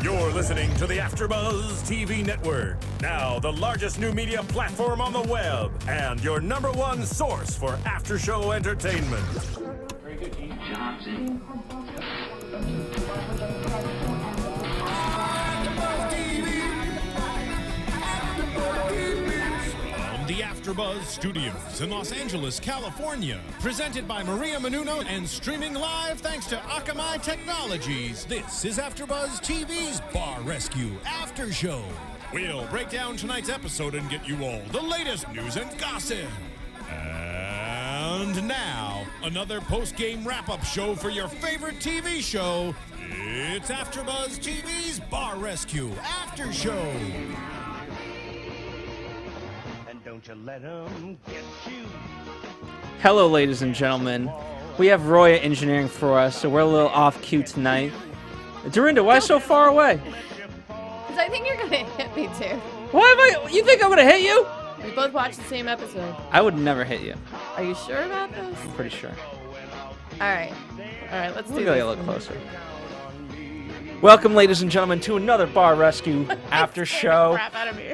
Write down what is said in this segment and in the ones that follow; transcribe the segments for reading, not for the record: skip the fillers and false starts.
You're listening to the AFTERBUZZ TV Network, now the largest new media platform on the web, and your #1 source for after-show entertainment. Very good, Keith Johnson. The AFTERBUZZ Studios in Los Angeles, California. Presented by Maria Menouno and streaming live thanks to Akamai Technologies. This is AFTERBUZZ TV's Bar Rescue After Show. We'll break down tonight's episode and get you all the latest news and gossip. And now, another post-game wrap-up show for your favorite TV show. It's AFTERBUZZ TV's Bar Rescue After Show. Don't you let 'em get you. Hello, ladies and gentlemen. We have Roya engineering for us, so we're a little off cue tonight. Dorinda, why so far away? Because I think you're going to hit me, too. Why am I? You think I'm going to hit you? We both watched the same episode. I would never hit you. Are you sure about this? I'm pretty sure. All right, let's do We'll this. get a little closer. Welcome, ladies and gentlemen, to another Bar Rescue After Show. Crap out of me.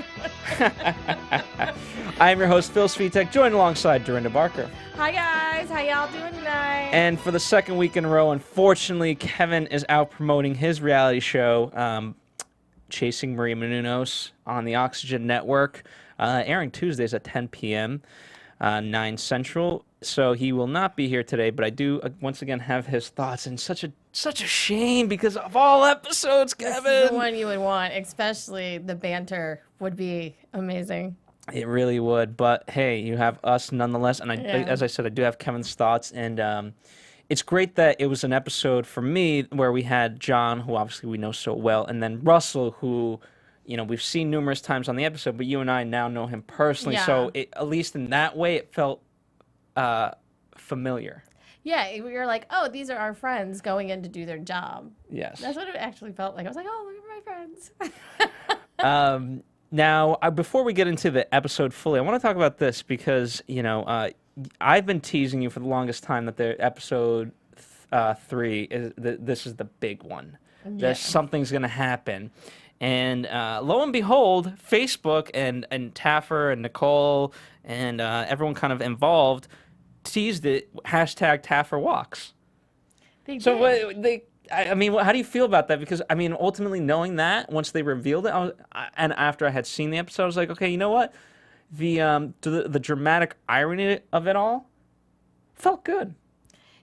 I am your host, Phil Svitek, joined alongside Dorinda Barker. Hi, guys. How y'all doing tonight? And for the second week in a row, unfortunately, Kevin is out promoting his reality show, Chasing Maria Menounos, on the Oxygen Network, airing Tuesdays at 10 p.m., 9 Central. So he will not be here today, but I do once again have his thoughts. And such a shame because of all episodes, Kevin. This is the one you would want, especially the banter would be amazing. It really would, but hey, you have us nonetheless. And as I said, I do have Kevin's thoughts, and it's great that it was an episode for me where we had John, who obviously we know so well, and then Russell, who, you know, we've seen numerous times on the episode, but you and I now know him personally. Yeah. So at least in that way, it felt familiar. Yeah, we were like, oh, these are our friends going in to do their job. Yes. That's what it actually felt like. I was like, oh, look at my friends. Now, before we get into the episode fully, I want to talk about this because, you know, I've been teasing you for the longest time that the episode 3 is this is the big one. Yeah. There's something's going to happen. And lo and behold, Facebook and Taffer and Nicole and everyone kind of involved teased it, hashtag Taffer Walks. They did. So I mean, how do you feel about that? Because, I mean, ultimately knowing that, once they revealed it, and after I had seen the episode, I was like, okay, you know what? The dramatic irony of it all felt good.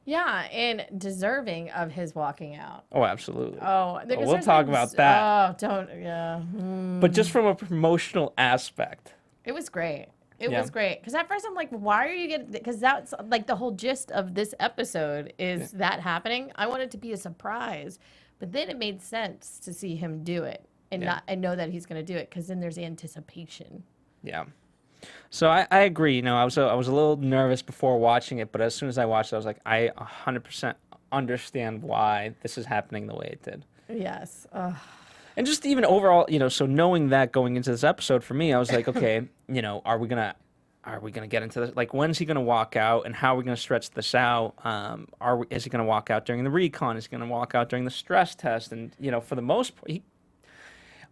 Yeah, and deserving of his walking out. Oh, absolutely. Oh, We'll talk about that. Oh, don't, yeah. But just from a promotional aspect. It was great. It Yeah. was great. Because at first I'm like, why are you getting... Because that's like the whole gist of this episode is that happening. I want it to be a surprise. But then it made sense to see him do it and know that he's going to do it. Because then there's anticipation. Yeah. So I agree. You know, I was a little nervous before watching it, but as soon as I watched it, I was like, I 100% understand why this is happening the way it did. Yes. And just even overall, you know, so knowing that going into this episode for me, I was like, okay, you know, are we gonna get into this? Like, when's he gonna walk out, and how are we gonna stretch this out? Is he gonna walk out during the recon? Is he gonna walk out during the stress test? And you know, for the most part,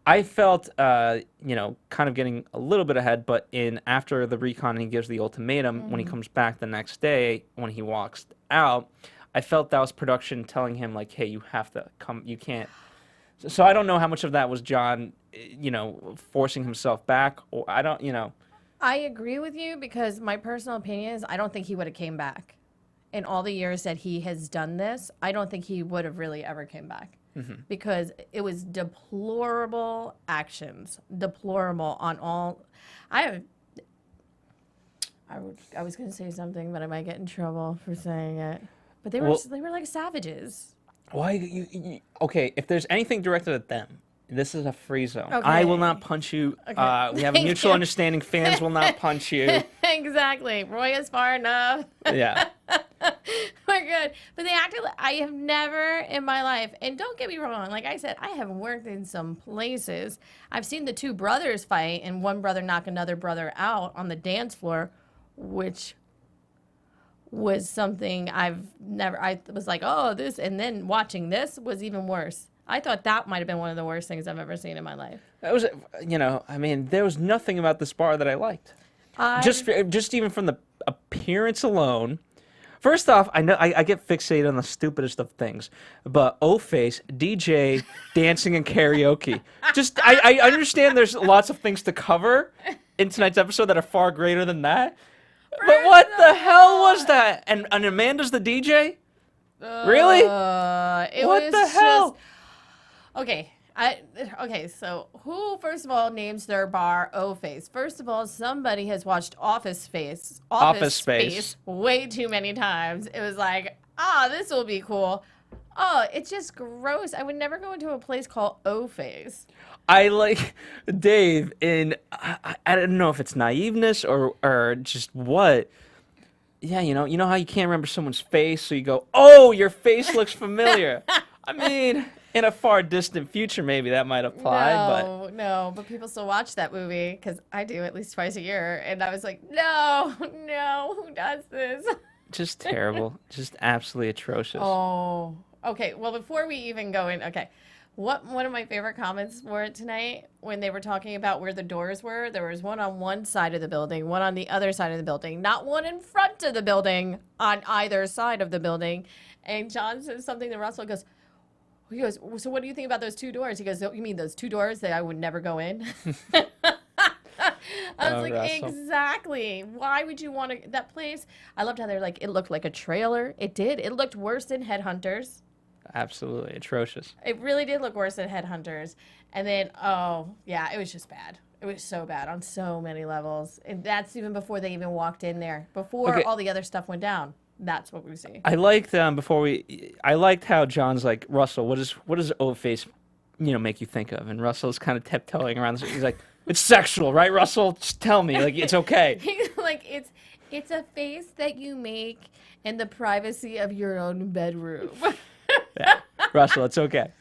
I felt, you know, kind of getting a little bit ahead, but after the recon, he gives the ultimatum. When he comes back the next day, when he walks out, I felt that was production telling him like, hey, you have to come. You can't. So I don't know how much of that was John, you know, forcing himself back, or I don't, you know. I agree with you because my personal opinion is I don't think he would have came back. In all the years that he has done this, I don't think he would have really ever came back. Because it was deplorable actions. Deplorable on all... I was going to say something, but I might get in trouble for saying it. But they were like savages. Why? Okay, if there's anything directed at them, this is a free zone. Okay. I will not punch you. Okay. We have a mutual understanding. Fans will not punch you. Exactly. Roy is far enough. Yeah. We're good. But they acted like I have never in my life, and don't get me wrong, like I said, I have worked in some places. I've seen the two brothers fight and one brother knock another brother out on the dance floor, which was something I was like, oh, this, and then watching this was even worse. I thought that might have been one of the worst things I've ever seen in my life. That was, I mean, there was nothing about this bar that I liked. Just even from the appearance alone. First off, I know I get fixated on the stupidest of things, but O-Face, DJ, dancing and karaoke. Just I understand there's lots of things to cover in tonight's episode that are far greater than that. But what the hell was that? And Amanda's the DJ? Really? What the hell? Okay. Okay, so who, first of all, names their bar O-Face? First of all, somebody has watched Office Space way too many times. It was like, this will be cool. Oh, it's just gross. I would never go into a place called O-Face. I like Dave in, I don't know if it's naiveness or just what. Yeah, you know how you can't remember someone's face, so you go, oh, your face looks familiar. I mean, in a far distant future, maybe that might apply. No, but people still watch that movie, because I do at least twice a year, and I was like, no, who does this? Just terrible. Just absolutely atrocious. Oh, okay. Well, before we even go in, okay. One of my favorite comments were tonight when they were talking about where the doors were. There was one on one side of the building, one on the other side of the building, not one in front of the building, on either side of the building. And John says something to Russell, he goes, so what do you think about those two doors? He goes, you mean those two doors that I would never go in? I was like, Russell. Exactly. Why would you want to, that place? I loved how they're like, it looked like a trailer. It did. It looked worse than Headhunters. Absolutely atrocious. It really did look worse than Headhunters. And then, it was just bad. It was so bad on so many levels. And that's even before they even walked in there. Before all the other stuff went down. That's what we see. I liked I liked how John's like, Russell, what does O-Face, make you think of? And Russell's kind of tiptoeing around. He's like, it's sexual, right, Russell? Just tell me, like, it's okay. Like, it's a face that you make in the privacy of your own bedroom. Yeah. Russell, it's okay.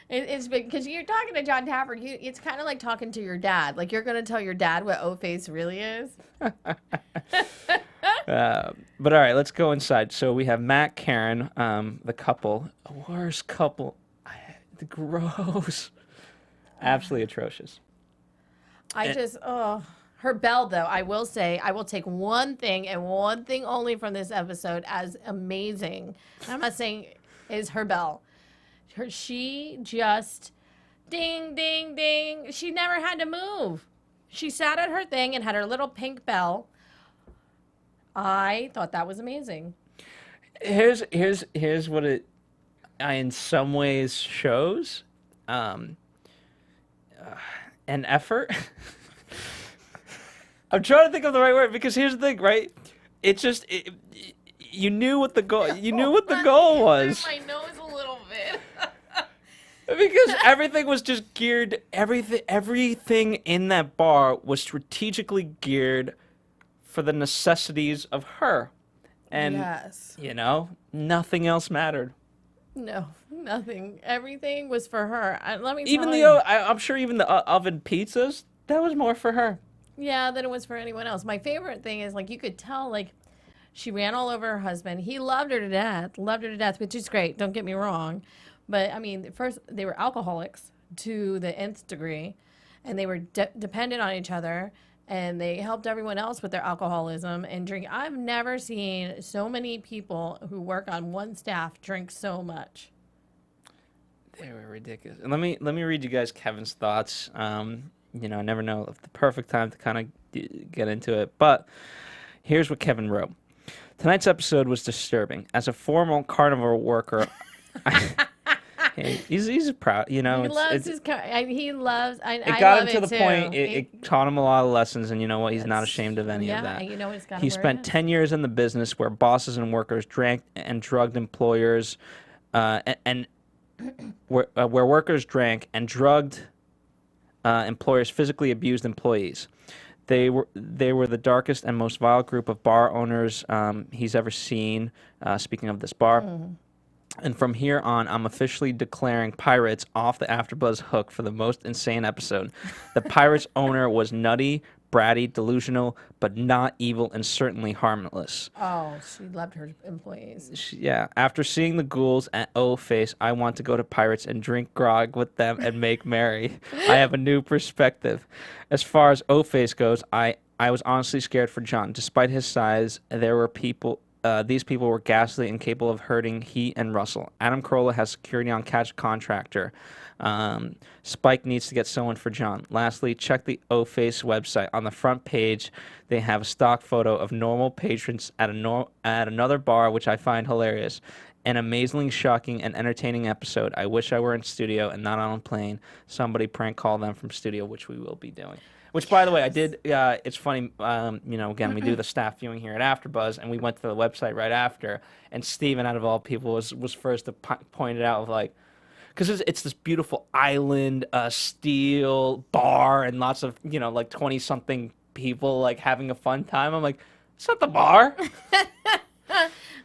It's because you're talking to John Taffer. It's kind of like talking to your dad. Like, you're going to tell your dad what O-Face really is. But all right, let's go inside. So we have Matt, Karen, the couple. Worst couple. Gross. Absolutely atrocious. Her bell, though, I will say, I will take one thing and one thing only from this episode as amazing. I'm not saying is her bell. She just ding, ding, ding. She never had to move. She sat at her thing and had her little pink bell. I thought that was amazing. Here's what it in some ways shows. An effort. I'm trying to think of the right word, because here's the thing, right? It's just you knew what the goal. You knew what the goal was. My nose a little bit. Because everything was just geared. Everything in that bar was strategically geared for the necessities of her, and yes. Nothing else mattered. No, nothing. Everything was for her. Let me even tell you. I'm sure even the oven pizzas, that was more for her. Yeah, than it was for anyone else. My favorite thing is, like, you could tell, like, she ran all over her husband. He loved her to death, which is great. Don't get me wrong. But, I mean, first, they were alcoholics to the nth degree, and they were dependent on each other, and they helped everyone else with their alcoholism and drink. I've never seen so many people who work on one staff drink so much. They were ridiculous. And let me read you guys Kevin's thoughts. I never know if the perfect time to kind of get into it, but here's what Kevin wrote. Tonight's episode was disturbing. As a former carnival worker, he's proud. He loves his car. He loves. It got him to the point. It taught him a lot of lessons, and you know what? He's not ashamed of any of that. Yeah, you know what? It's got He spent 10 years in the business where bosses and workers drank and drugged employers, and where workers drank and drugged employers physically abused employees. They were the darkest and most vile group of bar owners he's ever seen. Speaking of this bar. Mm-hmm. And from here on, I'm officially declaring Pirates off the AfterBuzz hook for the most insane episode. The Pirates owner was nutty, bratty, delusional, but not evil and certainly harmless. Oh, she loved her employees. Yeah, after seeing the ghouls at O-Face, I want to go to Pirates and drink grog with them and make merry. I have a new perspective. As far as O-Face goes, I was honestly scared for John. Despite his size, there were people. These people were ghastly and capable of hurting he and Russell. Adam Carolla has security on Catch Contractor. Spike needs to get someone for John. Lastly, check the O-Face website. On the front page, they have a stock photo of normal patrons at another bar, which I find hilarious. An amazingly shocking and entertaining episode. I wish I were in studio and not on a plane. Somebody prank call them from studio, which we will be doing. Which, by the way, I did. It's funny. Again, we do the staff viewing here at AfterBuzz, and we went to the website right after. And Steven, out of all people, was first to point it out, like, because it's this beautiful island, steel bar, and lots of 20-something people like having a fun time. I'm like, it's not the bar.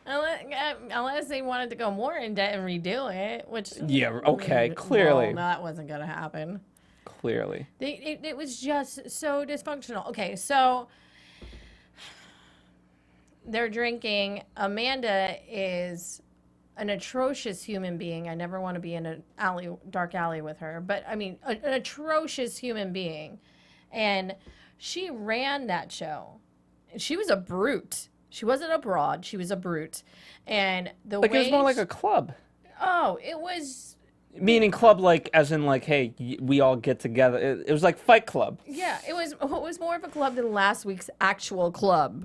Unless they wanted to go more in debt and redo it, which clearly, well, that wasn't gonna happen. Clearly, it was just so dysfunctional. Okay, so they're drinking. Amanda is an atrocious human being. I never want to be in an dark alley with her, but I mean, an atrocious human being. And she ran that show. She was a brute. She wasn't a broad. She was a brute. And the way it was more like a club. Oh, it was. Meaning club, like, as in, like, hey, we all get together. It was like Fight Club. Yeah, it was more of a club than last week's actual club.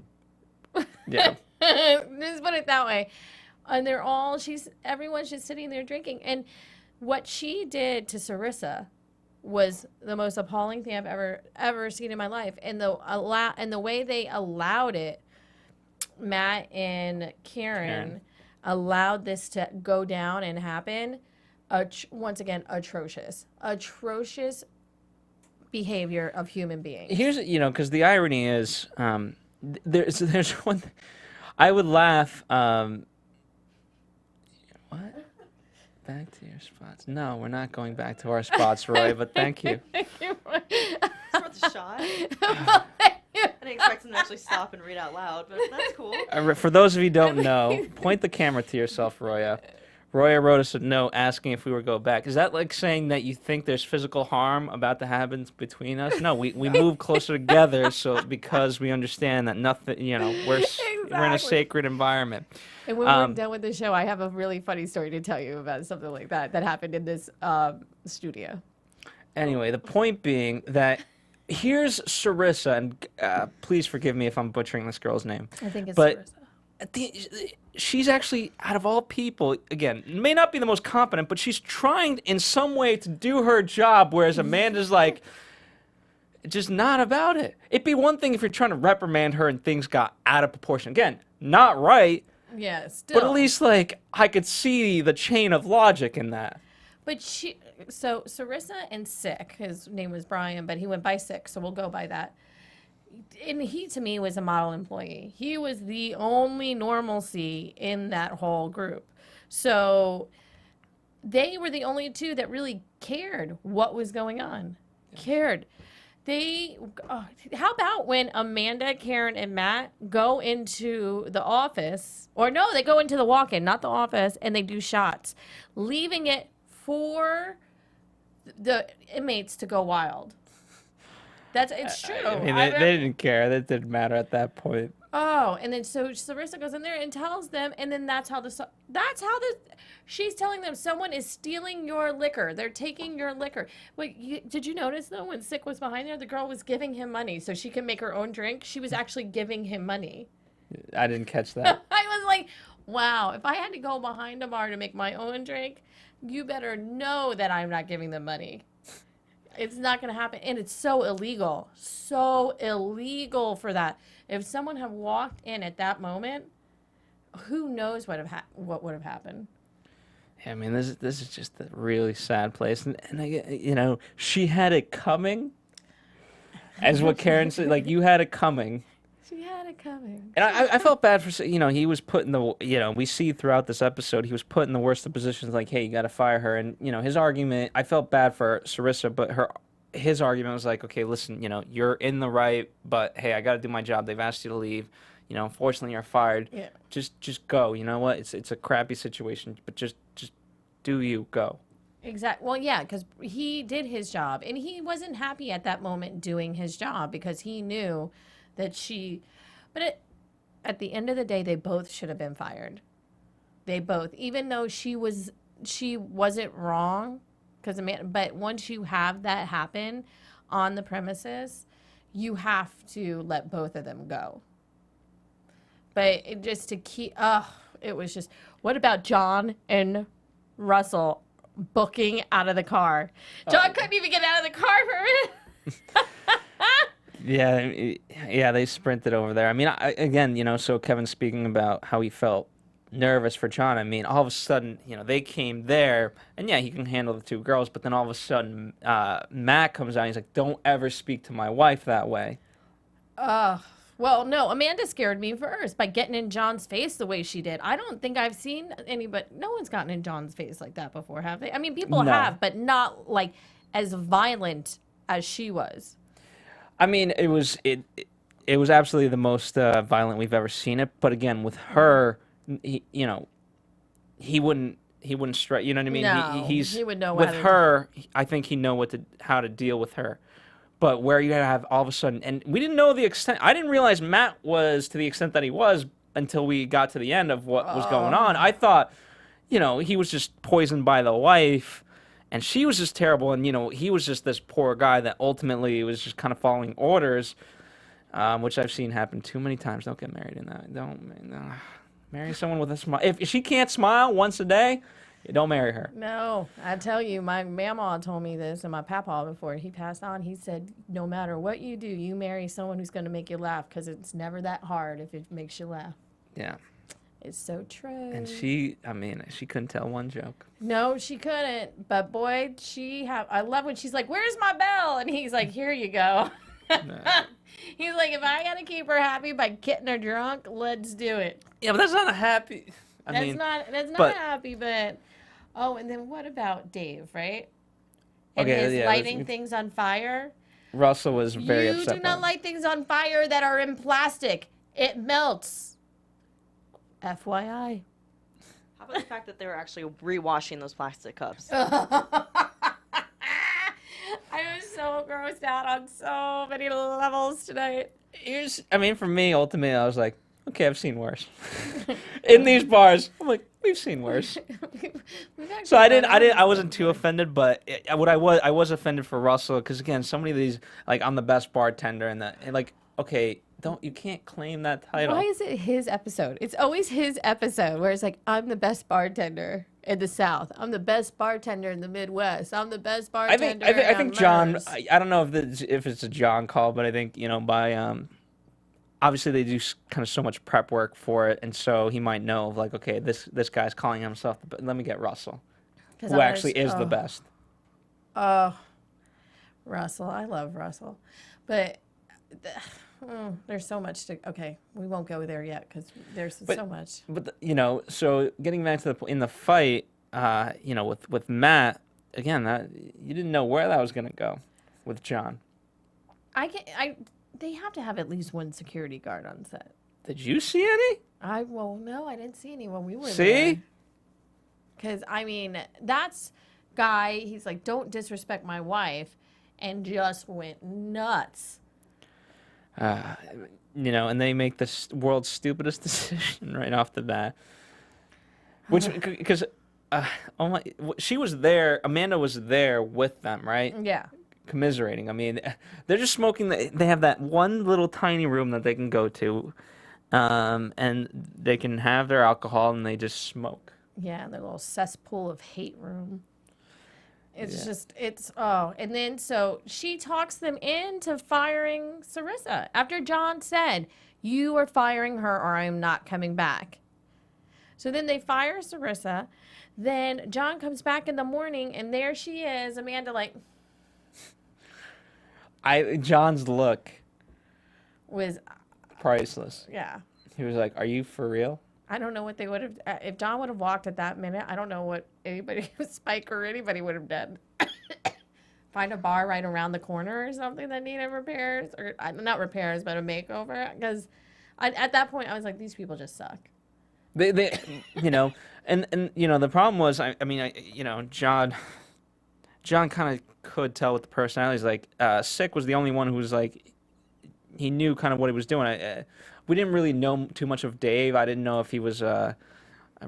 Yeah. Just put it that way. And everyone's just sitting there drinking. And what she did to Sarissa was the most appalling thing I've ever seen in my life. And the way they allowed it, Matt and Karen allowed this to go down and happen. Once again, atrocious behavior of human beings. Here's, because the irony is, there's one thing. I would laugh. What? Back to your spots? No, we're not going back to our spots, Roy. But thank you. It's worth a shot. I didn't expect him to actually stop and read out loud, but that's cool. For those of you who don't know, point the camera to yourself, Roya. Roya wrote us a note asking if we were go back. Is that like saying that you think there's physical harm about to happen between us? No, we move closer together because we understand that nothing, we're in a sacred environment. And when we're done with the show, I have a really funny story to tell you about something like that happened in this studio. Anyway, the point being that here's Sarissa, and please forgive me if I'm butchering this girl's name. I think it's Sarissa. She's actually, out of all people, again, may not be the most competent, but she's trying in some way to do her job, whereas Amanda's like, just not about it. It'd be one thing if you're trying to reprimand her and things got out of proportion. Again, not right. Yeah, still. But at least, like, I could see the chain of logic in that. But so Sarissa and Sick, his name was Brian, but he went by Sick, so we'll go by that. And he, to me, was a model employee. He was the only normalcy in that whole group. So they were the only two that really cared what was going on. Cared. How about when Amanda, Karen, and Matt go into the office, or no, they go into the walk-in, not the office, and they do shots, leaving it for the inmates to go wild. It's true. I mean, they didn't care. That didn't matter at that point. Oh, and then so Sarissa goes in there and tells them, and then she's telling them someone is stealing your liquor. They're taking your liquor. Wait, did you notice though when Sick was behind there, the girl was giving him money so she can make her own drink. She was actually giving him money. I didn't catch that. I was like, wow, if I had to go behind a bar to make my own drink, you better know that I'm not giving them money. It's not going to happen. And it's so illegal for that. If someone had walked in at that moment, who knows what would have happened. Yeah, I mean, this is just a really sad place. And she had it coming, as what Karen said, like, you had it coming. She had it coming. And I felt bad for, he was put in the, we see throughout this episode, he was put in the worst of positions, like, hey, you got to fire her. And, his argument, I felt bad for Sarissa, but his argument was like, okay, listen, you're in the right, but hey, I got to do my job. They've asked you to leave. Unfortunately, you're fired. Yeah. Just go. You know what? It's a crappy situation, but just do you go. Exactly. Well, yeah, because he did his job, and he wasn't happy at that moment doing his job because he knew that she. But at the end of the day, they both should have been fired. They both, even though she wasn't wrong, but once you have that happen on the premises, you have to let both of them go. But just to keep, it was just. What about John and Russell booking out of the car? John couldn't even get out of the car for a minute. Yeah, they sprinted over there. I mean, again, so Kevin speaking about how he felt nervous for John. I mean, all of a sudden, they came there, and yeah, he can handle the two girls, but then all of a sudden, Matt comes out, and he's like, don't ever speak to my wife that way. Well, no, Amanda scared me first by getting in John's face the way she did. I don't think I've seen no one's gotten in John's face like that before, have they? I mean, people have, but not like as violent as she was. I mean, it was absolutely the most violent we've ever seen it. But again, with her, he wouldn't strike. You know what I mean? No, he would know with her. I think he know how to deal with her. But where you have all of a sudden, and we didn't know the extent. I didn't realize Matt was to the extent that he was until we got to the end of what was going on. I thought, he was just poisoned by the wife, and she was just terrible. And he was just this poor guy that ultimately was just kind of following orders, which I've seen happen too many times. Don't get married in that. Don't marry someone with a smile. If she can't smile once a day, you don't marry her. No, I tell you, my mama told me this, and my papa before he passed on, he said, no matter what you do, you marry someone who's going to make you laugh because it's never that hard if it makes you laugh. Yeah. It's so true. And she couldn't tell one joke. No, she couldn't. But boy, I love when she's like, where's my bell? And he's like, here you go. He's like, if I got to keep her happy by getting her drunk, let's do it. Yeah, but that's not a happy. That's not happy, but. Oh, and then what about Dave, right? And his lighting things on fire. Russell was very upset. You do not light things on fire that are in plastic. It melts. FYI. How about the fact that they were actually rewashing those plastic cups? I was so grossed out on so many levels tonight. For me, ultimately, I was like, okay, I've seen worse. In these bars, I'm like, we've seen worse. So I wasn't too offended, but I was offended for Russell because again, so many of these, like, I'm the best bartender, and like, okay, you can't claim that title. Why is it his episode? It's always his episode where it's like, I'm the best bartender in the South. I'm the best bartender in the Midwest. I'm the best bartender. I think John. I don't know if it's a John call, but I think by obviously they do kind of so much prep work for it, and so he might know like, okay, this guy's calling himself, but let me get Russell, who actually is the best. Russell, I love Russell, but there's so much to. Okay, we won't go there yet because there's so much. But so getting back to in the fight, with Matt again, you didn't know where that was gonna go with John. They have to have at least one security guard on set. Did you see any? No, I didn't see any when we were there. See? Because, that's guy, he's like, don't disrespect my wife, and just went nuts. And they make the world's stupidest decision right off the bat. Which, because, she was there, Amanda was there with them, right? Yeah. Commiserating. I mean, they're just smoking. They have that one little tiny room that they can go to, and they can have their alcohol and they just smoke. Yeah, their little cesspool of hate room. And then so she talks them into firing Sarissa after John said, you are firing her or I am not coming back. So then they fire Sarissa. Then John comes back in the morning and there she is, Amanda like... John's look was priceless. Yeah. He was like, are you for real? I don't know what they would have... if John would have walked at that minute, I don't know what anybody, Spike or anybody would have done. find a bar right around the corner or something that needed repairs, or not repairs, but a makeover. Because at that point, I was like, these people just suck. They you know, and you know, the problem was, I mean, you know, John kind of could tell with the personalities. Like, Sick was the only one who was like, he knew kind of what he was doing. We didn't really know too much of Dave. I didn't know if he was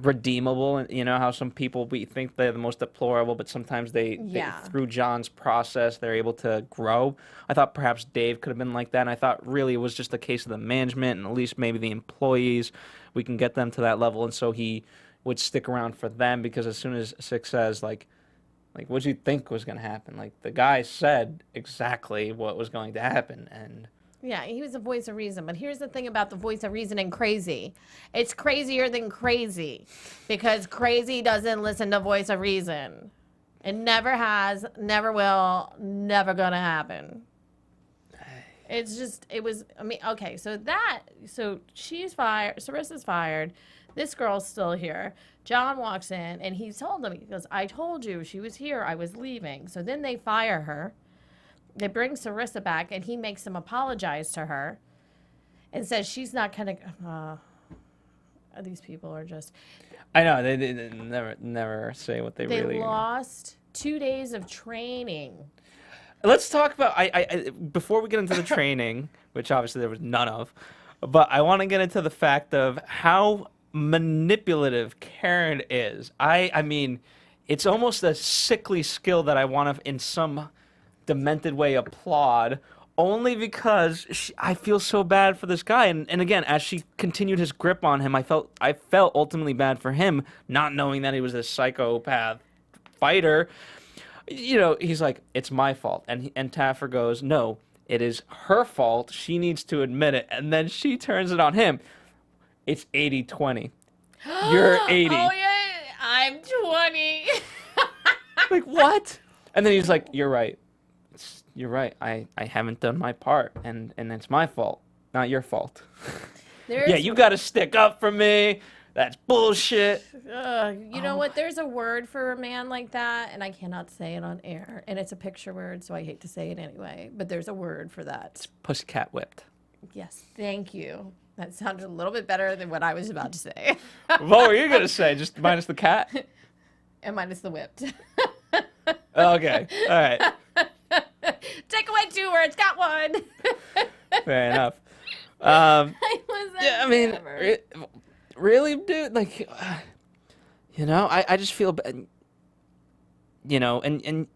redeemable, and you know how some people, we think they're the most deplorable, but sometimes they through John's process they're able to grow. I thought perhaps Dave could have been like that, and I thought really it was just a case of the management and at least maybe the employees. We can get them to that level, and so he would stick around for them, because as soon as Six says like what do you think was going to happen, like the guy said exactly what was going to happen. And yeah, he was the voice of reason. But here's the thing about the voice of reason and crazy. It's crazier than crazy, because crazy doesn't listen to voice of reason. It never has, never will, never gonna happen. It's just, it was, I mean, okay, so she's fired, Sarissa's fired, this girl's still here. John walks in and he told them, he goes, I told you she was here, I was leaving. So then they fire her. They bring Sarissa back, and he makes them apologize to her and says she's not going to... these people are just... I know, they never say what they really... They lost 2 days of training. Let's talk about... I before we get into the training, which obviously there was none of, but I want to get into the fact of how manipulative Karen is. I mean, it's almost a sickly skill that I want to, in some demented way, applaud, only because I feel so bad for this guy. And again, as she continued his grip on him, I felt ultimately bad for him, not knowing that he was a psychopath fighter. You know, he's like, it's my fault. And Taffer goes, no, it is her fault. She needs to admit it. And then she turns it on him. It's 80-20. You're 80. Oh, yeah, I'm 20. Like, what? And then he's like, you're right. You're right. I haven't done my part, and it's my fault, not your fault. Yeah, you got to stick up for me. That's bullshit. You know what? There's a word for a man like that, and I cannot say it on air. And it's a picture word, so I hate to say it anyway. But there's a word for that. It's pussycat whipped. Yes, thank you. That sounded a little bit better than what I was about to say. What were you going to say? Just minus the cat? And minus the whipped. Okay. All right. Take away 2 words. Got one. Fair enough. I mean, really, dude? Like, you know, I just feel bad. You know, and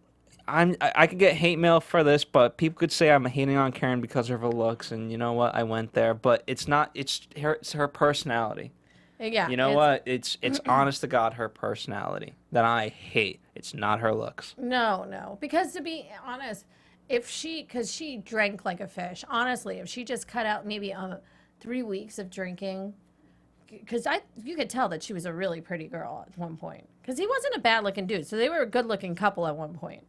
I could get hate mail for this, but people could say I'm hating on Karen because of her looks, and you know what? I went there, but it's not. It's her personality. Yeah. You know what? It's honest to God, her personality that I hate. It's not her looks. No. Because to be honest, because she drank like a fish. Honestly, if she just cut out maybe 3 weeks of drinking, because you could tell that she was a really pretty girl at one point. Because he wasn't a bad looking dude, so they were a good looking couple at one point.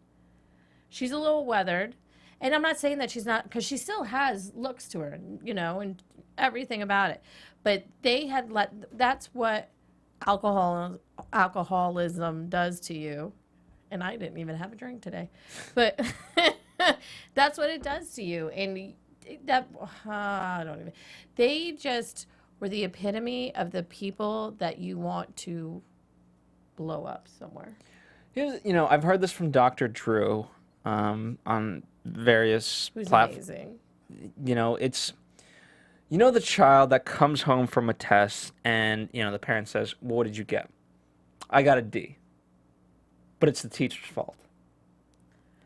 She's a little weathered, and I'm not saying that she's not, because she still has looks to her, you know, and everything about it. But they had that's what alcoholism does to you. And I didn't even have a drink today. But that's what it does to you. And they just were the epitome of the people that you want to blow up somewhere. You know, I've heard this from Dr. Drew on various platforms. Amazing. You know, it's... You know the child that comes home from a test and, you know, the parent says, well, what did you get? I got a D. But it's the teacher's fault.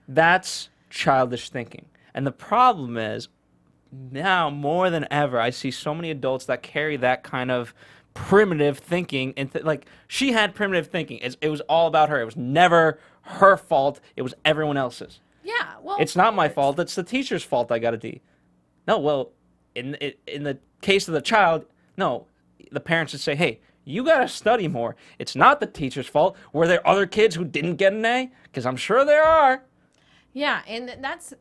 That's childish thinking. And the problem is, now more than ever, I see so many adults that carry that kind of primitive thinking. And like, she had primitive thinking. It was all about her. It was never her fault. It was everyone else's. Yeah, well... It's not my fault. It's the teacher's fault I got a D. No, well... In the case of the child, no, the parents should say, hey, you got to study more. It's not the teacher's fault. Were there other kids who didn't get an A? Because I'm sure there are. Yeah, and that's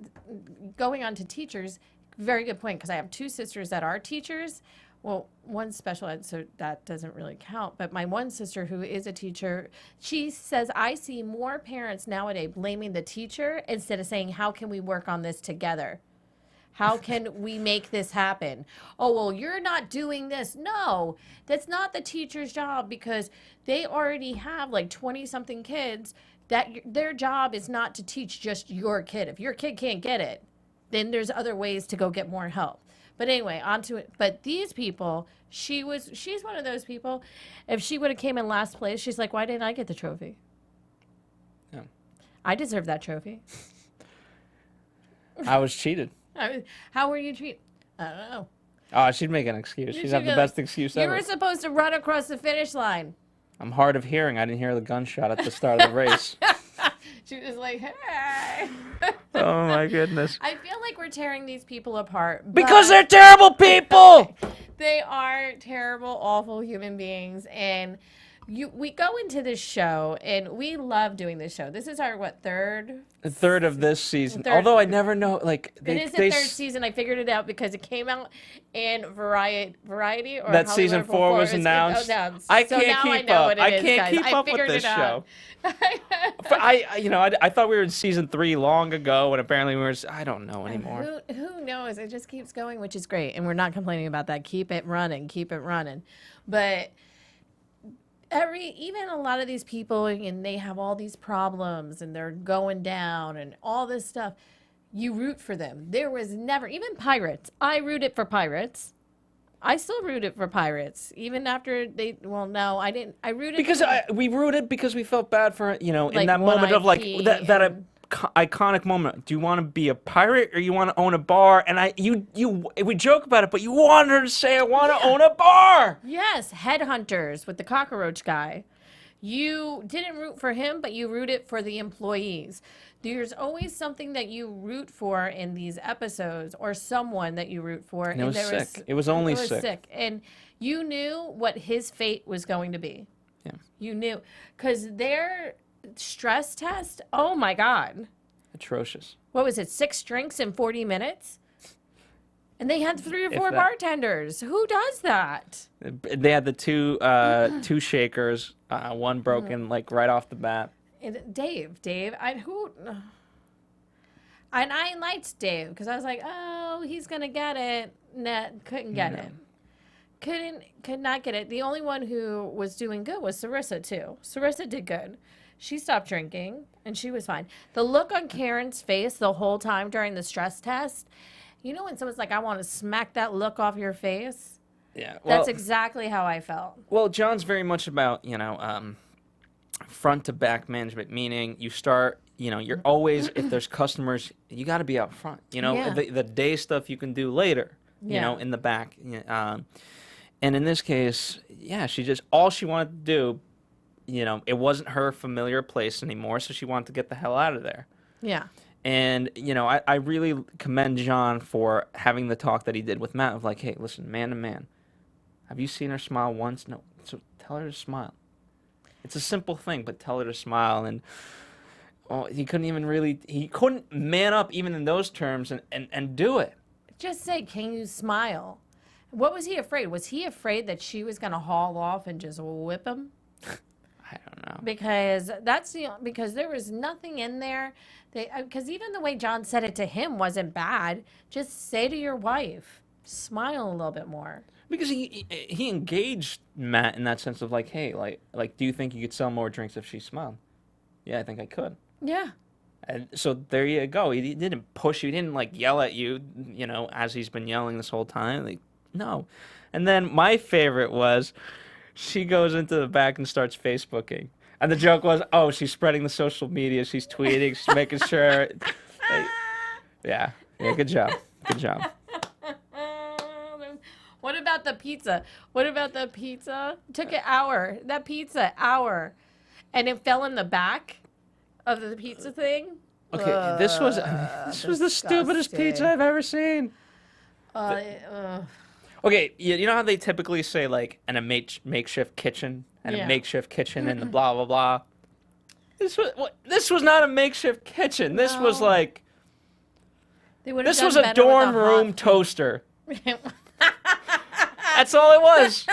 going on to teachers. Very good point, because I have 2 sisters that are teachers. Well, one special ed, so that doesn't really count. But my one sister, who is a teacher, she says, I see more parents nowadays blaming the teacher instead of saying, how can we work on this together? How can we make this happen? Oh, well, you're not doing this. No, that's not the teacher's job, because they already have like 20-something kids that their job is not to teach just your kid. If your kid can't get it, then there's other ways to go get more help. But anyway, on to it. But these people, she's one of those people. If she would have came in last place, she's like, why didn't I get the trophy? Yeah. I deserve that trophy. I was cheated. How were you treated? I don't know. Oh, she'd make an excuse. She'd have the best excuse You ever. were supposed to run across the finish line. I'm hard of hearing. I didn't hear the gunshot at the start of the race. She was like, hey. Oh, my goodness. I feel like we're tearing these people apart. Because but they're terrible people! they are terrible, awful human beings. And we go into this show, and we love doing this show. This is our, third? The third of this season. Third. Although I never know, like... It is the third season. I figured it out because it came out in Variety or that Hollywood season 4 was announced. So I can't now I keep know up. what it I is, can't guys. keep I up with figured this it out. show. I thought we were in season 3 long ago, and apparently we were... I don't know anymore. Who knows? It just keeps going, which is great. And we're not complaining about that. Keep it running. Keep it running. But... even a lot of these people, and they have all these problems and they're going down and all this stuff, you root for them. There was never, even Pirates, I rooted for Pirates. I still rooted for Pirates, even after I didn't. I rooted because we rooted because we felt bad for, in Like that moment of like One-Eyed that Pete iconic moment. Do you want to be a pirate or you want to own a bar? And we joke about it, but you wanted her to say, I want to own a bar. Yes, Headhunters with the cockroach guy. You didn't root for him, but you rooted for the employees. There's always something that you root for in these episodes, or someone that you root for. And it was sick. It was only sick. And you knew what his fate was going to be. Yeah. You knew. Because their stress test, oh my God. Atrocious. What was it, 6 drinks in 40 minutes? And they had 3 or 4 bartenders. Who does that? They had the two shakers, one broken like right off the bat. And Dave, and I liked Dave because I was like, oh, he's gonna get it. Nah, couldn't get it. Could not get it. The only one who was doing good was Sarissa too. Sarissa did good. She stopped drinking and she was fine. The look on Karen's face the whole time during the stress test, you know when someone's like, I want to smack that look off your face? Yeah. Well, that's exactly how I felt. Well, John's very much about, front to back management, meaning you start, you're always, if there's customers, you got to be out front. Yeah. The day stuff you can do later, in the back. And in this case, all she wanted to do, it wasn't her familiar place anymore, so she wanted to get the hell out of there. Yeah. And, I really commend John for having the talk that he did with Matt of like, hey, listen, man to man, have you seen her smile once? No. So tell her to smile. It's a simple thing, but tell her to smile. And he couldn't man up even in those terms and do it. Just say, can you smile? What was he afraid? Was he afraid that she was going to haul off and just whip him? I don't know. Because because there was nothing in there. Because even the way John said it to him wasn't bad. Just say to your wife, smile a little bit more. Because he engaged Matt in that sense of like, hey, like, do you think you could sell more drinks if she smiled? Yeah, I think I could. Yeah. And so there you go. He didn't push you. He didn't like yell at you, as he's been yelling this whole time. Like, no. And then my favorite was she goes into the back and starts Facebooking. And the joke was, oh, she's spreading the social media. She's tweeting. She's making sure. Yeah, good job. Good job. What about the pizza? Took an hour. That pizza, hour. And it fell in the back of the pizza thing. Okay, this was the stupidest pizza I've ever seen. Okay, you know how they typically say like in a makeshift kitchen and a makeshift kitchen and the blah blah blah. This was not a makeshift kitchen. This was like this was a dorm room toaster. That's all it was.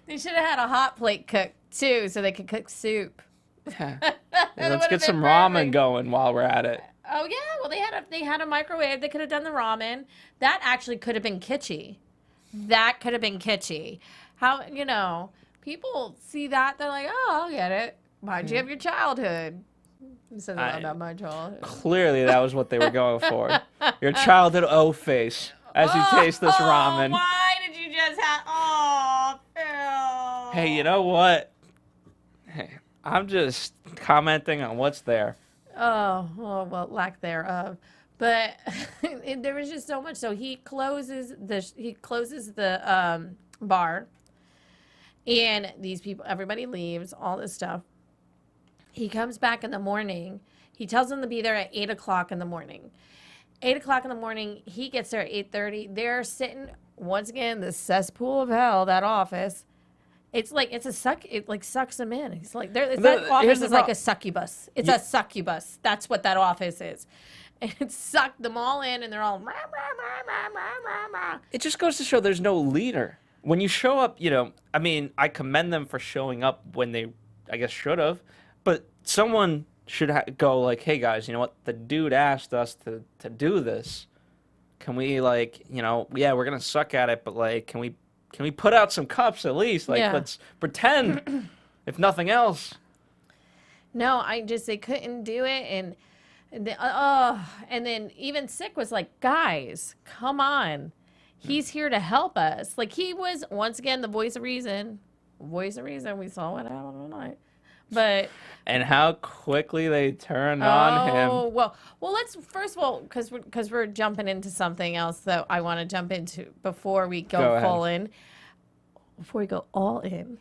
They should have had a hot plate cooked too, so they could cook soup. Yeah. That Let's would've get some been ramen perfect. going while we're at it. Oh yeah, well they had a microwave. They could have done the ramen. That actually could have been kitschy. That could have been kitschy. How people see that they're like, oh, I'll get it. Why'd you have your childhood? It says a lot about my childhood. Clearly, that was what they were going for. Your childhood O face as you taste this ramen. Why did you just have? Oh, Phil. Hey, you know what? Hey, I'm just commenting on what's there. Oh, well, lack thereof. But there was just so much. So he closes the bar, and these people, everybody leaves. All this stuff. He comes back in the morning. He tells them to be there at 8 o'clock in the morning. 8 o'clock in the morning. He gets there at 8:30. They're sitting once again the cesspool of hell. That office. It's like it like sucks them in. He's like that office is like a succubus. It's a succubus. That's what that office is. And it sucked them all in, and they're all rah, rah, rah, rah, rah, rah, rah. It just goes to show there's no leader. When you show up, I mean, I commend them for showing up when they, I guess, should have. But someone should go like, hey, guys, you know what? The dude asked us to do this. Can we, like, yeah, we're going to suck at it, but, like, can we put out some cups at least? Like, let's pretend, if nothing else. No, they couldn't do it, and then even Sick was like, guys, come on. He's here to help us. Like, he was, once again, the voice of reason. Voice of reason. We saw what happened tonight. But... And how quickly they turned on him. Oh, well, let's, first of all, because we're jumping into something else that I want to jump into before we go full in. Before we go all in.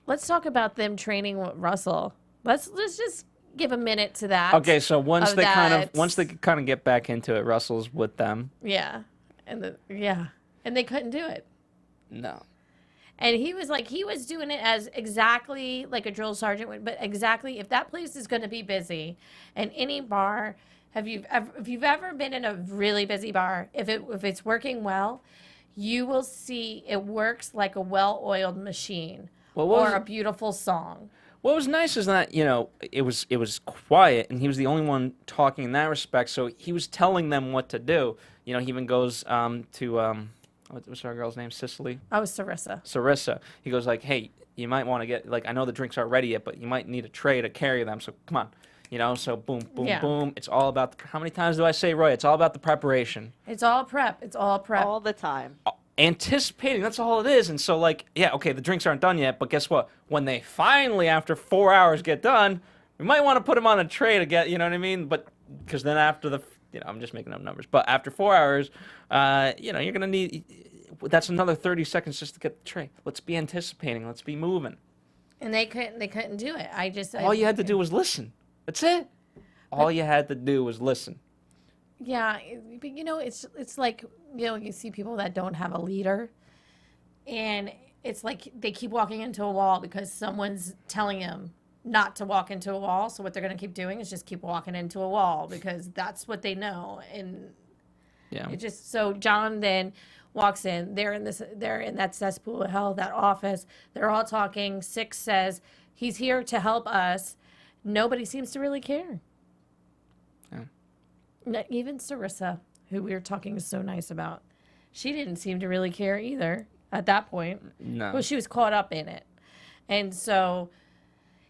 Let's talk about them training with Russell. Let's just give a minute to that. Okay, so once they kind of get back into it, Russell's with them. Yeah. And they couldn't do it. No. And he was doing it as exactly like a drill sergeant would, but exactly if that place is going to be busy, and any bar, if you've ever been in a really busy bar, if it's working well, you will see it works like a well-oiled machine or a beautiful song. What was nice is that, it was quiet, and he was the only one talking in that respect, so he was telling them what to do. He even goes to, what's our girl's name, Cicely? Oh, Sarissa. Sarissa. He goes like, hey, you might want to get, like, I know the drinks aren't ready yet, but you might need a tray to carry them, so come on. So boom, boom, boom. It's all about, how many times do I say, Roy? It's all about the preparation. It's all prep. All the time. Anticipating, that's all it is. And so, like, yeah, okay, the drinks aren't done yet, but guess what? When they finally, after 4 hours, get done, we might want to put them on a tray to get, you know what I mean? But, because then after the, I'm just making up numbers, but after 4 hours, you're going to need, that's another 30 seconds just to get the tray. Let's be anticipating. Let's be moving. And they couldn't do it. All you had to do was listen. That's it. All you had to do was listen. Yeah, but it's like, you see people that don't have a leader, and it's like they keep walking into a wall because someone's telling them not to walk into a wall. So what they're going to keep doing is just keep walking into a wall because that's what they know. And it just, so John then walks in. They're in that cesspool of hell, that office. They're all talking. Six says he's here to help us. Nobody seems to really care. Not even Sarissa, who we were talking so nice about. She didn't seem to really care either at that point. No. Well, she was caught up in it. And so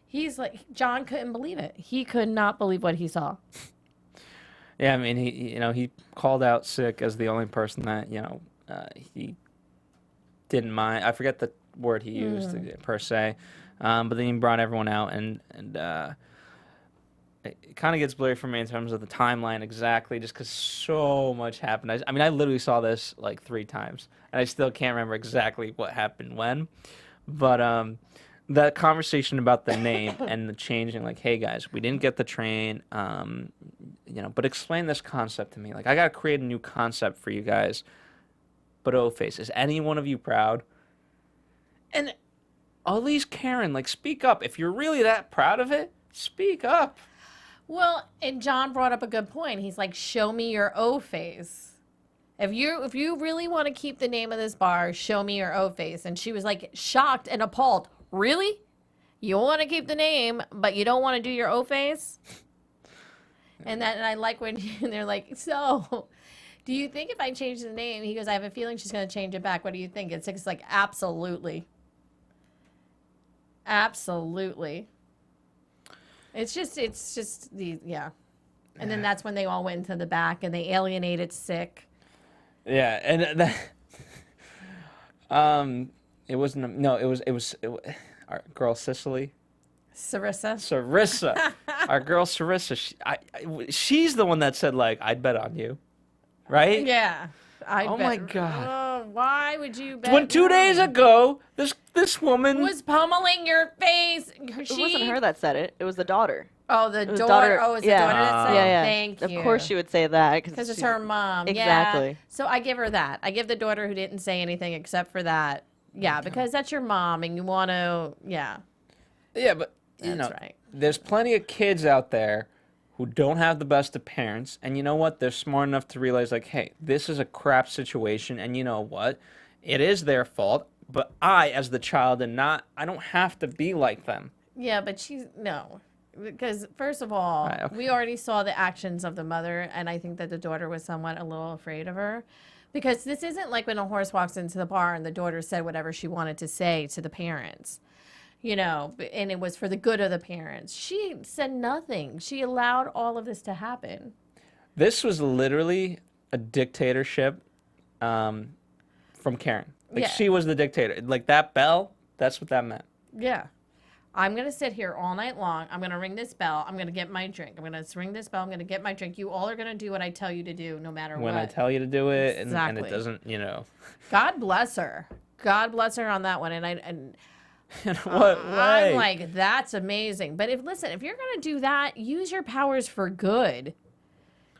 he's like, John couldn't believe it. He could not believe what he saw. Yeah, I mean, he called out Sick as the only person that, he didn't mind. I forget the word he used per se. But then he brought everyone out, and it kind of gets blurry for me in terms of the timeline exactly, just because so much happened. I mean, I literally saw this like 3 times, and I still can't remember exactly what happened when. But that conversation about the name and the changing, like, hey guys, we didn't get the train, but explain this concept to me. Like, I gotta create a new concept for you guys. But face, is any one of you proud? And at least Karen, like, speak up. If you're really that proud of it, speak up. Well, and John brought up a good point. He's like, show me your O face. If you really want to keep the name of this bar, show me your O face. And she was like shocked and appalled. Really? You want to keep the name, but you don't want to do your O face? And I like when they're like, so, do you think if I change the name? He goes, I have a feeling she's going to change it back. What do you think? It's like, absolutely. Absolutely. It's just the, yeah. And then that's when they all went into the back and they alienated Sick. Yeah, and that, it wasn't, no, it was our girl Cicely. Sarissa. Our girl Sarissa. She's the one that said, like, I'd bet on you. Right? Yeah. Oh my God. Why would you bet? When 2 days ago, this woman was pummeling your face. It wasn't her that said it. It was the daughter. Oh, the daughter. Oh, it's the daughter that said it? Yeah. Thank you. Of course she would say that. Because it's her mom. Exactly. Yeah. So I give her that. I give the daughter who didn't say anything except for that. Yeah, because that's your mom and you want to, yeah. Yeah, but, you know, right. There's plenty of kids out there who don't have the best of parents. And you know what? They're smart enough to realize, like, hey, this is a crap situation. And you know what? It is their fault. But I, as the child, I don't have to be like them. Yeah, but no. Because, first of all, Right, okay. we already saw the actions of the mother, and I think that the daughter was somewhat a little afraid of her. Because this isn't like when a horse walks into the bar and the daughter said whatever she wanted to say to the parents. You know, and it was for the good of the parents. She said nothing. She allowed all of this to happen. This was literally a dictatorship from Karen. Like, Yeah. she was the dictator. Like, that bell, that's what that meant. Yeah. I'm going to sit here all night long. I'm going to ring this bell. I'm going to get my drink. I'm going to ring this bell. I'm going to get my drink. You all are going to do what I tell you to do no matter what. When I tell you to do it, and Exactly. it doesn't, you know. God bless her. God bless her on that one. And In what way? I'm like, that's amazing. But if you're going to do that, use your powers for good.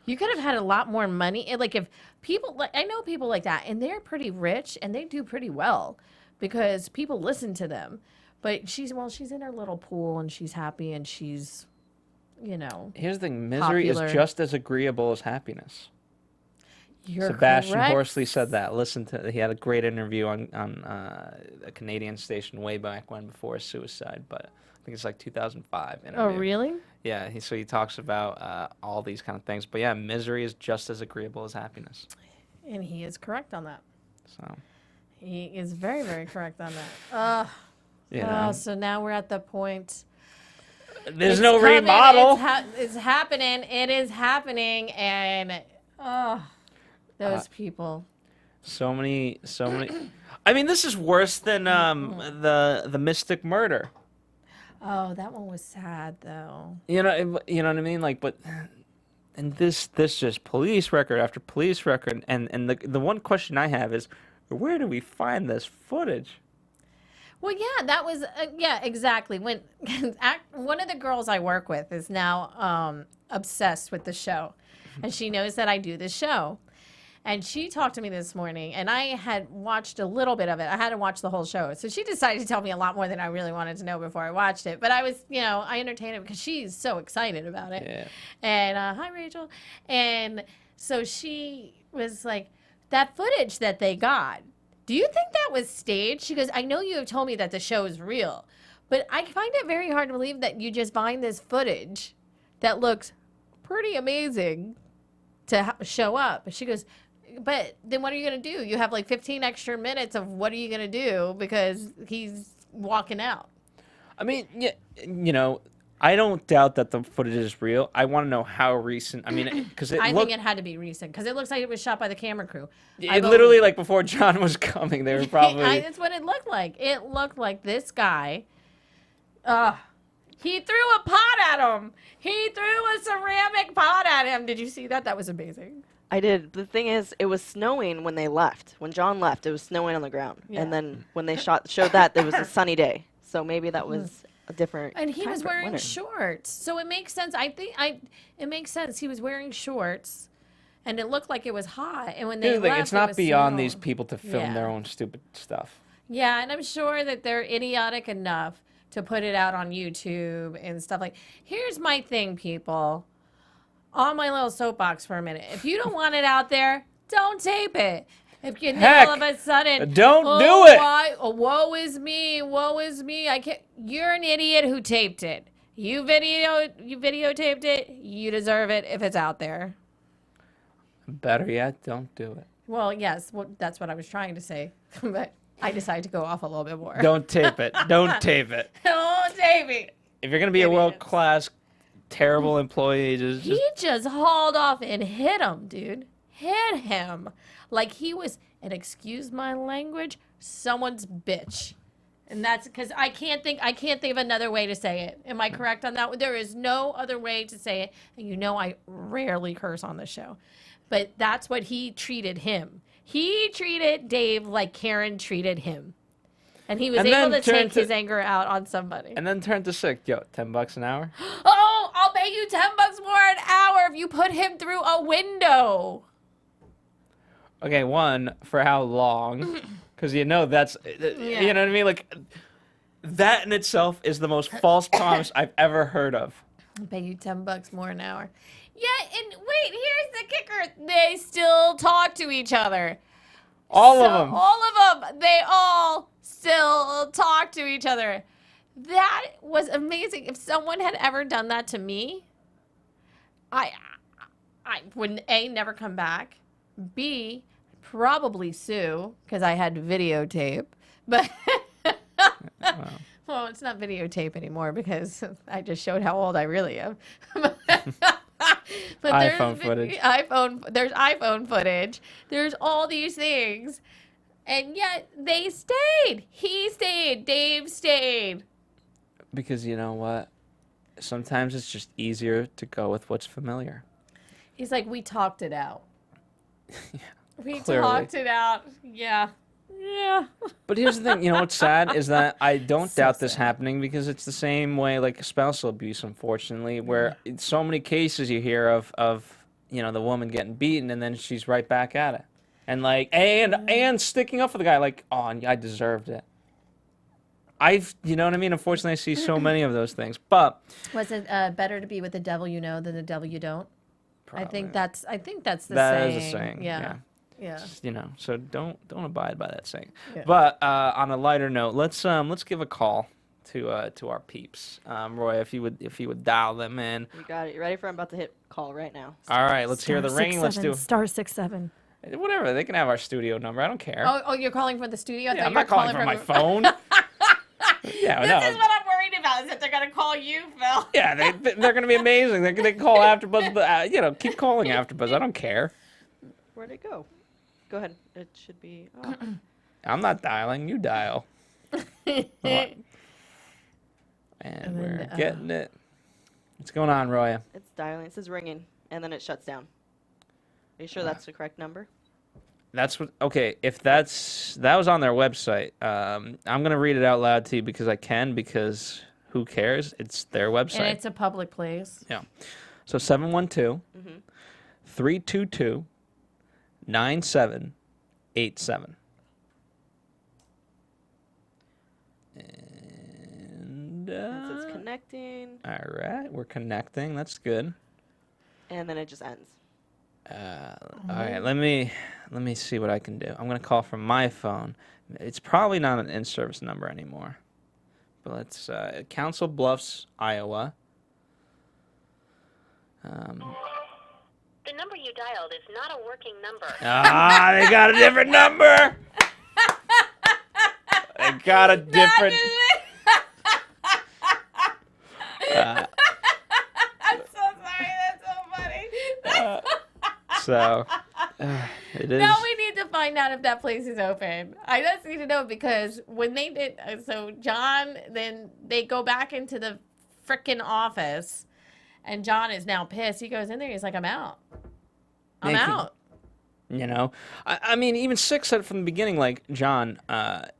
You could have had a lot more money. Like, if people, like, I know people like that, and they're pretty rich, and they do pretty well because people listen to them. But she's in her little pool, and she's happy, and she's, you know, Here's the thing. Misery popular. is just as agreeable as happiness. You're Sebastian correct. Horsley said that. He had a great interview on a Canadian station way back when, before his suicide, but I think it's like 2005 interview. Oh, really? Yeah, he talks about all these kind of things. But yeah, misery is just as agreeable as happiness. And he is correct on that. So, He is very, very correct on that. you know, So now we're at the point. there's It's no coming, remodel. It's happening. It is happening. And, those people. So many. I mean, this is worse than the Mystic murder. Oh, that one was sad, though. You know what I mean? Like, but, and this just police record after police record, and the one question I have is, where do we find this footage? Well, yeah, that was, yeah, exactly. When one of the girls I work with is now obsessed with the show, and she knows that I do this show. And she talked to me this morning, and I had watched a little bit of it. I hadn't watched the whole show. So she decided to tell me a lot more than I really wanted to know before I watched it. But I was, I entertained her because she's so excited about it. Yeah. And, hi, Rachel. And so she was like, that footage that they got, do you think that was staged? She goes, I know you have told me that the show is real, but I find it very hard to believe that you just find this footage that looks pretty amazing to show up. She goes, but then what are you going to do? You have like 15 extra minutes of what are you going to do because he's walking out. I mean, yeah, I don't doubt that the footage is real. I want to know how recent. I mean, because I think it had to be recent because it looks like it was shot by the camera crew. It literally, like, before John was coming, they were probably. That's what it looked like. It looked like this guy. He threw a pot at him. He threw a ceramic pot at him. Did you see that? That was amazing. I did. The thing is, it was snowing when they left. When John left, it was snowing on the ground. Yeah. And then when they showed that, there was a sunny day. So maybe that was a different. And he time was for wearing winter. shorts, so it makes sense. It makes sense. He was wearing shorts, and it looked like it was hot. And when they Here's the thing, left, it's it not was beyond snow. these people to film Yeah. their own stupid stuff. Yeah, and I'm sure that they're idiotic enough to put it out on YouTube and stuff like. Here's my thing, people. On my little soapbox for a minute. If you don't want it out there, don't tape it. If you Heck, all of a sudden don't do it. Woe is me. Woe is me. I can't. You're an idiot who taped it. You videotaped it. You deserve it if it's out there. Better yet, don't do it. Well, yes. Well, that's what I was trying to say, but I decided to go off a little bit more. Don't tape it. Don't tape it. Don't tape it. If you're gonna be a world-class, terrible employee, just He just hauled off and hit him, dude. Hit him like he was, and excuse my language, someone's bitch. And that's because I can't think of another way to say it. Am I correct on that? There is no other way to say it. And you know I rarely curse on this show. But that's what he treated him. He treated Dave like Karen treated him. And he was able to take his anger out on somebody. and then turn to sick. Yo, $10 an hour. Oh, I'll pay you $10 more an hour if you put him through a window. Okay, one, for how long? Because you know that's, you know what I mean? Like, that in itself is the most false promise I've ever heard of. I'll pay you $10 more an hour. Yeah, and wait, here's the kicker. They still talk to each other. All of them. All of them. They all still talk to each other. That was amazing. If someone had ever done that to me, I would A, never come back. B, probably sue because I had videotape. But well, it's not videotape anymore because I just showed how old I really am. But iPhone footage. There's iPhone footage. There's all these things. And yet they stayed. He stayed. Dave stayed. Because you know what? Sometimes it's just easier to go with what's familiar. He's like, we talked it out. We clearly. talked it out. Yeah. Yeah. But here's the thing, you know what's sad is that I don't So doubt this sad. happening because it's the same way like spousal abuse, unfortunately, where so many cases you hear of you know the woman getting beaten and then she's right back at it, and like and sticking up for the guy like, oh, I deserved it. You know what I mean? Unfortunately, I see so many of those things, but Was it better to be with the devil you know than the devil you don't? I think that's the that saying. is a saying. Yeah. You know, so don't abide by that saying. Yeah. But on a lighter note, let's give a call to our peeps. Roy, if you would dial them in. You got it. You ready for? I'm about to hit call right now. All right, let's hear the ring. Let's do Star 67. whatever. They can have our studio number. I don't care. Oh, you're calling from the studio? I yeah, thought I'm you were not calling from my phone. Yeah, This no. is what I'm worried about, is that they're going to call you, Phil. Yeah, they're gonna be amazing. They can call AfterBuzz, but you know, keep calling AfterBuzz. I don't care. Where'd it go? Go ahead. It should be. Oh. I'm not dialing. You dial. And then, we're getting it. What's going on, Roya? It's dialing. It says ringing, and then it shuts down. Are you sure that's the correct number? That's what. Okay, if that was on their website, I'm gonna read it out loud to you because I can. Because who cares? It's their website. And it's a public place. Yeah. So 712 322 9787. And It says connecting, all right, we're connecting. That's good. and then it just ends. All right, let me see what I can do. I'm gonna call from my phone. It's probably not an in-service number anymore, but let's Council Bluffs, Iowa. The number you dialed is not a working number. They got a different number. They got a different. I'm so sorry. That's so funny. So it is. Now we need to find out if that place is open. I just need to know because when they did, so John, then they go back into the frickin' office, and John is now pissed. He goes in there. He's like, "I'm out. I'm Thank you. out." You know, I mean, even Six said from the beginning, like, John,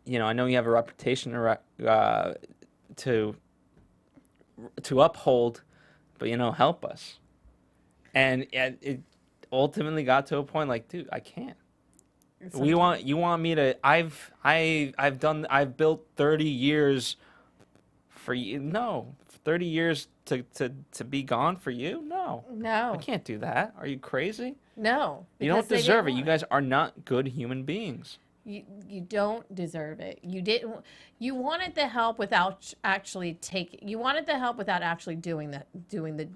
you know, I know you have a reputation to uphold, but, you know, help us. And it ultimately got to a point like, dude, I can't. You want me to, I've built 30 years for you. No, 30 years to be gone for you? No. No. I can't do that. Are you crazy? No. You don't because they deserve it. didn't You want guys are not good human beings. You don't deserve it. You didn't. You wanted the help without actually taking. You wanted the help without actually doing the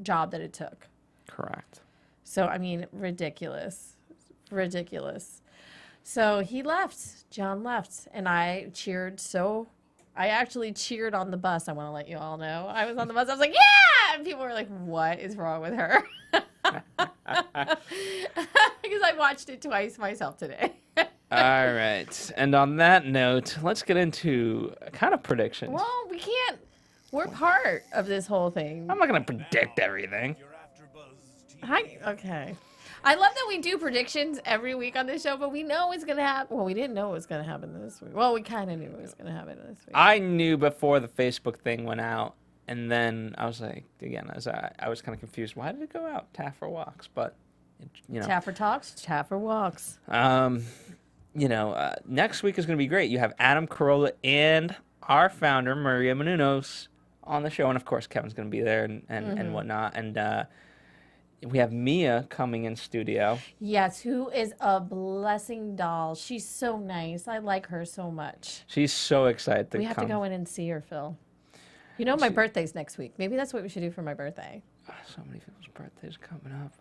job that it took. Correct. So I mean, ridiculous. So he left. John left, and I cheered. I actually cheered on the bus. I want to let you all know. I was on the bus. I was like, yeah! And people were like, what is wrong with her? Because I watched it twice myself today. All right. And on that note, let's get into kind of predictions. Well, we can't. We're part of this whole thing. I'm not going to predict everything. Okay. I love that we do predictions every week on this show, but we know it's going to happen. Well, we didn't know it was going to happen this week. Well, we kind of knew it was going to happen this week. I knew before the Facebook thing went out, and then I was like, again, I was kind of confused. Why did it go out? Taffer walks, but, you know. Taffer talks, Taffer walks. Next week is going to be great. You have Adam Carolla and our founder, Maria Menounos, on the show. And, of course, Kevin's going to be there and whatnot. And we have Mia coming in studio. Yes, who is a blessing doll. She's so nice. I like her so much. She's so excited to We have to go in and see her, Phil. You know, my birthday's next week. Maybe that's what we should do for my birthday. So many people's birthdays coming up.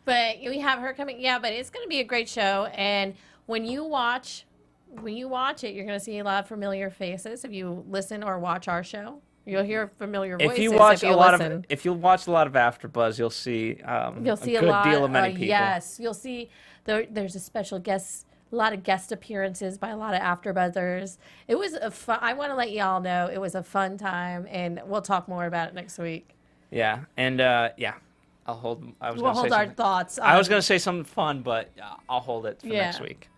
But we have her coming. Yeah, but it's going to be a great show. And when you watch it, you're going to see a lot of familiar faces. If you listen or watch our show, you'll hear familiar voices. If you watch a lot of AfterBuzz, you'll see a good deal of many people. Yes, you'll see there's a special guest. A lot of guest appearances by a lot of AfterBuzzers. It was I want to let you all know it was a fun time, and we'll talk more about it next week. Yeah, and we'll hold our thoughts. I was going to say something fun, but I'll hold it for next week.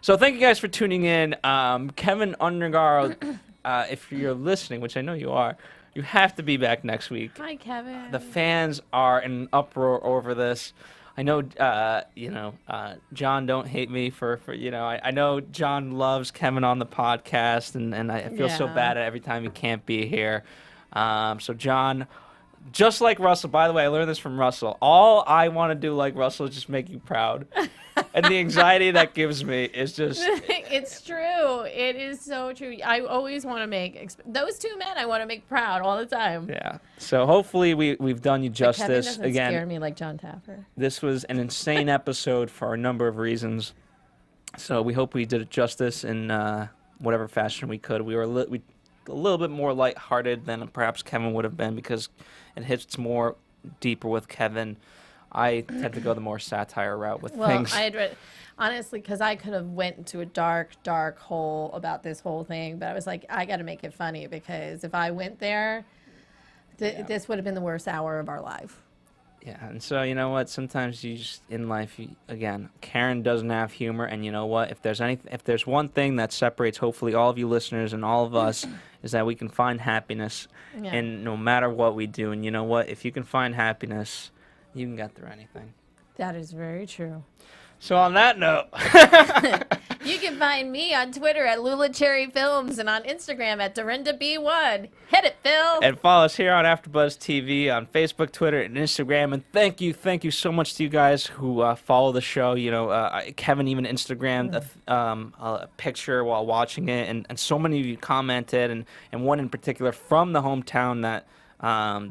So thank you guys for tuning in. Kevin Undergaro, if you're listening, which I know you are, you have to be back next week. Hi, Kevin. The fans are in an uproar over this. I know, John, don't hate me for I know John loves Kevin on the podcast, and I feel so bad every time he can't be here. So, John, just like Russell, by the way, I learned this from Russell. All I want to do like Russell is just make you proud. And the anxiety that gives me is just... It's true. It is so true. I always want to make... Those two men I want to make proud all the time. Yeah. So hopefully we've done you justice. Kevin doesn't Again, scare me like John Taffer. This was an insane episode for a number of reasons. So we hope we did it justice in whatever fashion we could. We were a little bit more lighthearted than perhaps Kevin would have been because it hits more deeper with Kevin. I tend to go the more satire route with things. Well, I had read, honestly, because I could have went into a dark, dark hole about this whole thing, but I was like, I got to make it funny because if I went there, this would have been the worst hour of our life. Yeah, and so you know what? Sometimes you just in life, again, Karen doesn't have humor, and you know what? If there's one thing that separates, hopefully, all of you listeners and all of us, is that we can find happiness, in no matter what we do. And you know what? If you can find happiness, you can get through anything. That is very true. So on that note, you can find me on Twitter at Lula Cherry Films and on Instagram at Dorinda B1. Hit it, Phil. And follow us here on AfterBuzz TV on Facebook, Twitter, and Instagram. And thank you so much to you guys who follow the show. You know, Kevin even Instagrammed a picture while watching it, and so many of you commented, and one in particular from the hometown that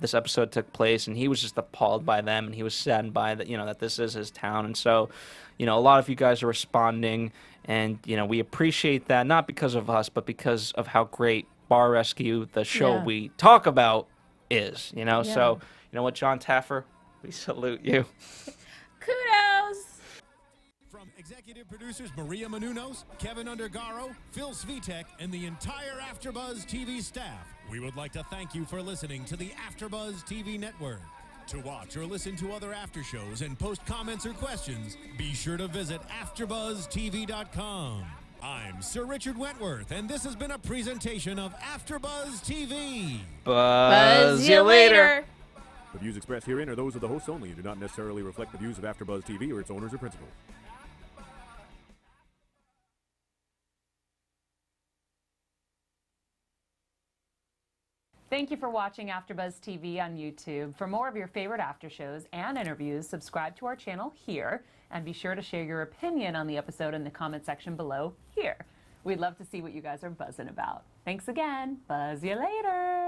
this episode took place, and he was just appalled by them, and he was saddened by that, that this is his town. And so, a lot of you guys are responding, and we appreciate that, not because of us, but because of how great Bar Rescue, the show we talk about, is. So you know what, John Taffer, we salute you. Kudos. From executive producers Maria Menounos, Kevin Undergaro, Phil Svitek, and the entire AfterBuzz TV staff, we would like to thank you for listening to the AfterBuzz TV network. To watch or listen to other after shows and post comments or questions, be sure to visit AfterBuzzTV.com. I'm Sir Richard Wentworth, and this has been a presentation of AfterBuzz TV. Buzz you later. The views expressed herein are those of the hosts only and do not necessarily reflect the views of AfterBuzz TV or its owners or principals. Thank you for watching AfterBuzz TV on YouTube. For more of your favorite after shows and interviews, subscribe to our channel here, and be sure to share your opinion on the episode in the comment section below here. We'd love to see what you guys are buzzing about. Thanks again. Buzz you later.